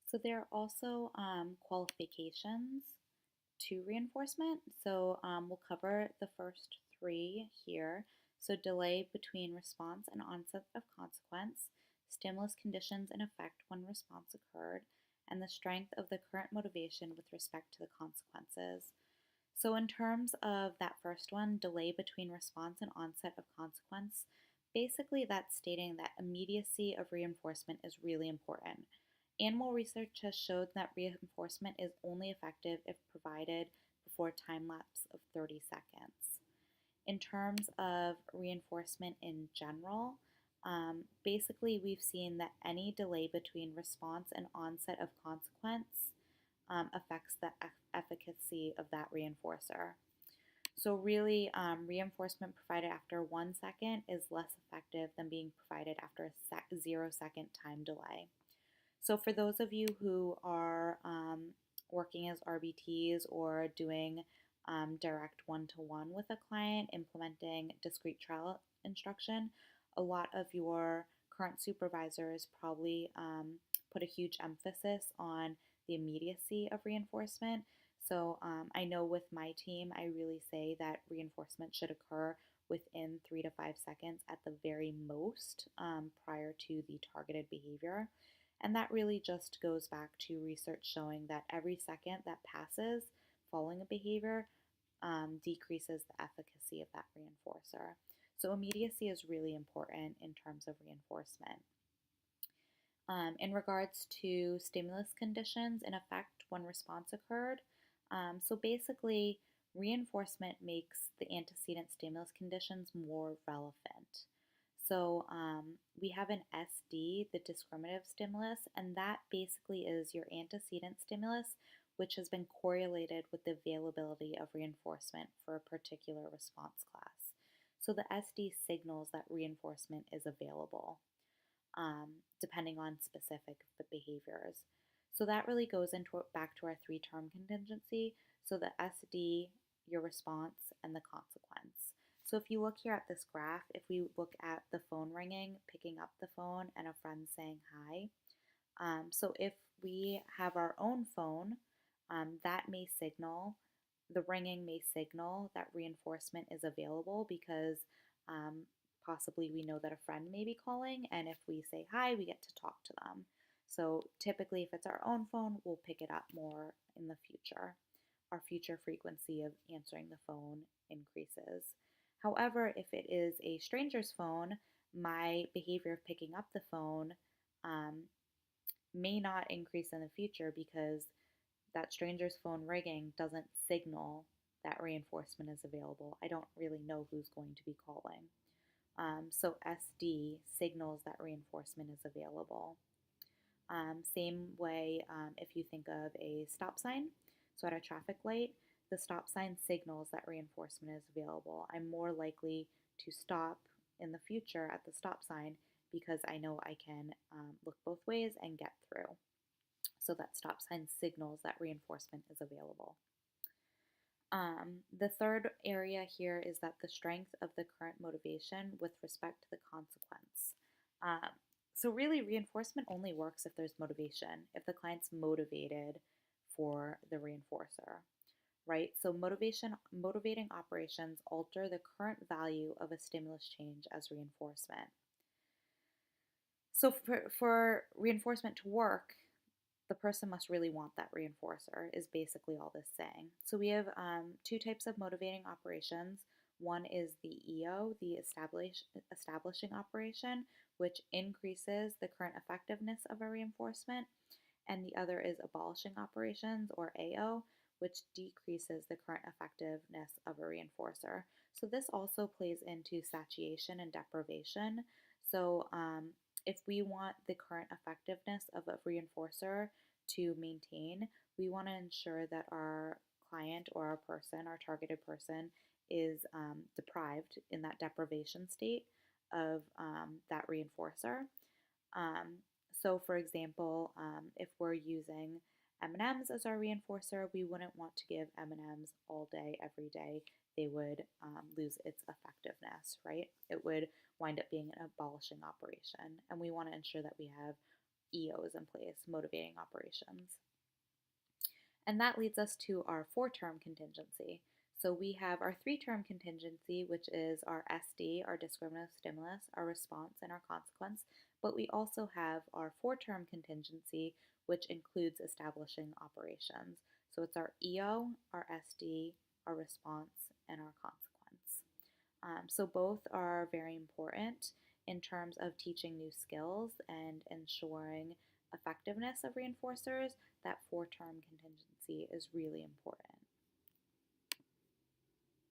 So there are also qualifications to reinforcement. So we'll cover the first three here. So delay between response and onset of consequence, stimulus conditions in effect when response occurred, and the strength of the current motivation with respect to the consequences. So in terms of that first one, delay between response and onset of consequence, basically that's stating that immediacy of reinforcement is really important. Animal research has showed that reinforcement is only effective if provided before a time lapse of 30 seconds. In terms of reinforcement in general, basically we've seen that any delay between response and onset of consequence affects the efficacy of that reinforcer. So really, reinforcement provided after 1 second is less effective than being provided after a 0 second time delay. So for those of you who are working as RBTs or doing direct one-to-one with a client, implementing discrete trial instruction, a lot of your current supervisors probably put a huge emphasis on the immediacy of reinforcement. So I know with my team, I really say that reinforcement should occur within 3 to 5 seconds at the very most prior to the targeted behavior. And that really just goes back to research showing that every second that passes following a behavior decreases the efficacy of that reinforcer. So immediacy is really important in terms of reinforcement. In regards to stimulus conditions in effect when response occurred, so basically reinforcement makes the antecedent stimulus conditions more relevant. So we have an SD, the discriminative stimulus, and that basically is your antecedent stimulus, which has been correlated with the availability of reinforcement for a particular response class. So the SD signals that reinforcement is available, depending on specific behaviors. So that really goes into back to our three-term contingency. So the SD, your response, and the consequence. So if you look here at this graph, if we look at the phone ringing, picking up the phone, and a friend saying hi. So if we have our own phone, that may signal, the ringing may signal that reinforcement is available because possibly we know that a friend may be calling, and if we say hi, we get to talk to them. So typically, if it's our own phone, we'll pick it up more in the future. Our future frequency of answering the phone increases. However, if it is a stranger's phone, my behavior of picking up the phone may not increase in the future because that stranger's phone ringing doesn't signal that reinforcement is available. I don't really know who's going to be calling. So SD signals that reinforcement is available. Same way if you think of a stop sign. So at a traffic light, the stop sign signals that reinforcement is available. I'm more likely to stop in the future at the stop sign because I know I can look both ways and get through. So that stop sign signals that reinforcement is available. The third area here is that the strength of the current motivation with respect to the consequence. So really, reinforcement only works if there's motivation, if the client's motivated for the reinforcer, right? So motivating operations alter the current value of a stimulus change as reinforcement. So for reinforcement to work, the person must really want that reinforcer, is basically all this saying. So we have two types of motivating operations. One is the EO, the establishing operation, which increases the current effectiveness of a reinforcement, and the other is abolishing operations, or AO, which decreases the current effectiveness of a reinforcer. So this also plays into satiation and deprivation. So if we want the current effectiveness of a reinforcer to maintain, we want to ensure that our client or our person, our targeted person, is deprived in that deprivation state of that reinforcer. So for example, if we're using M&Ms as our reinforcer, we wouldn't want to give M&Ms all day, every day. They would lose its effectiveness, right? It would wind up being an abolishing operation. And we want to ensure that we have EOs in place, motivating operations. And that leads us to our 4-term contingency. So we have our 3-term contingency, which is our SD, our discriminative stimulus, our response, and our consequence. But we also have our 4-term contingency, which includes establishing operations. So it's our EO, our SD, our response, and our consequence. So both are very important in terms of teaching new skills and ensuring effectiveness of reinforcers. That 4-term contingency is really important.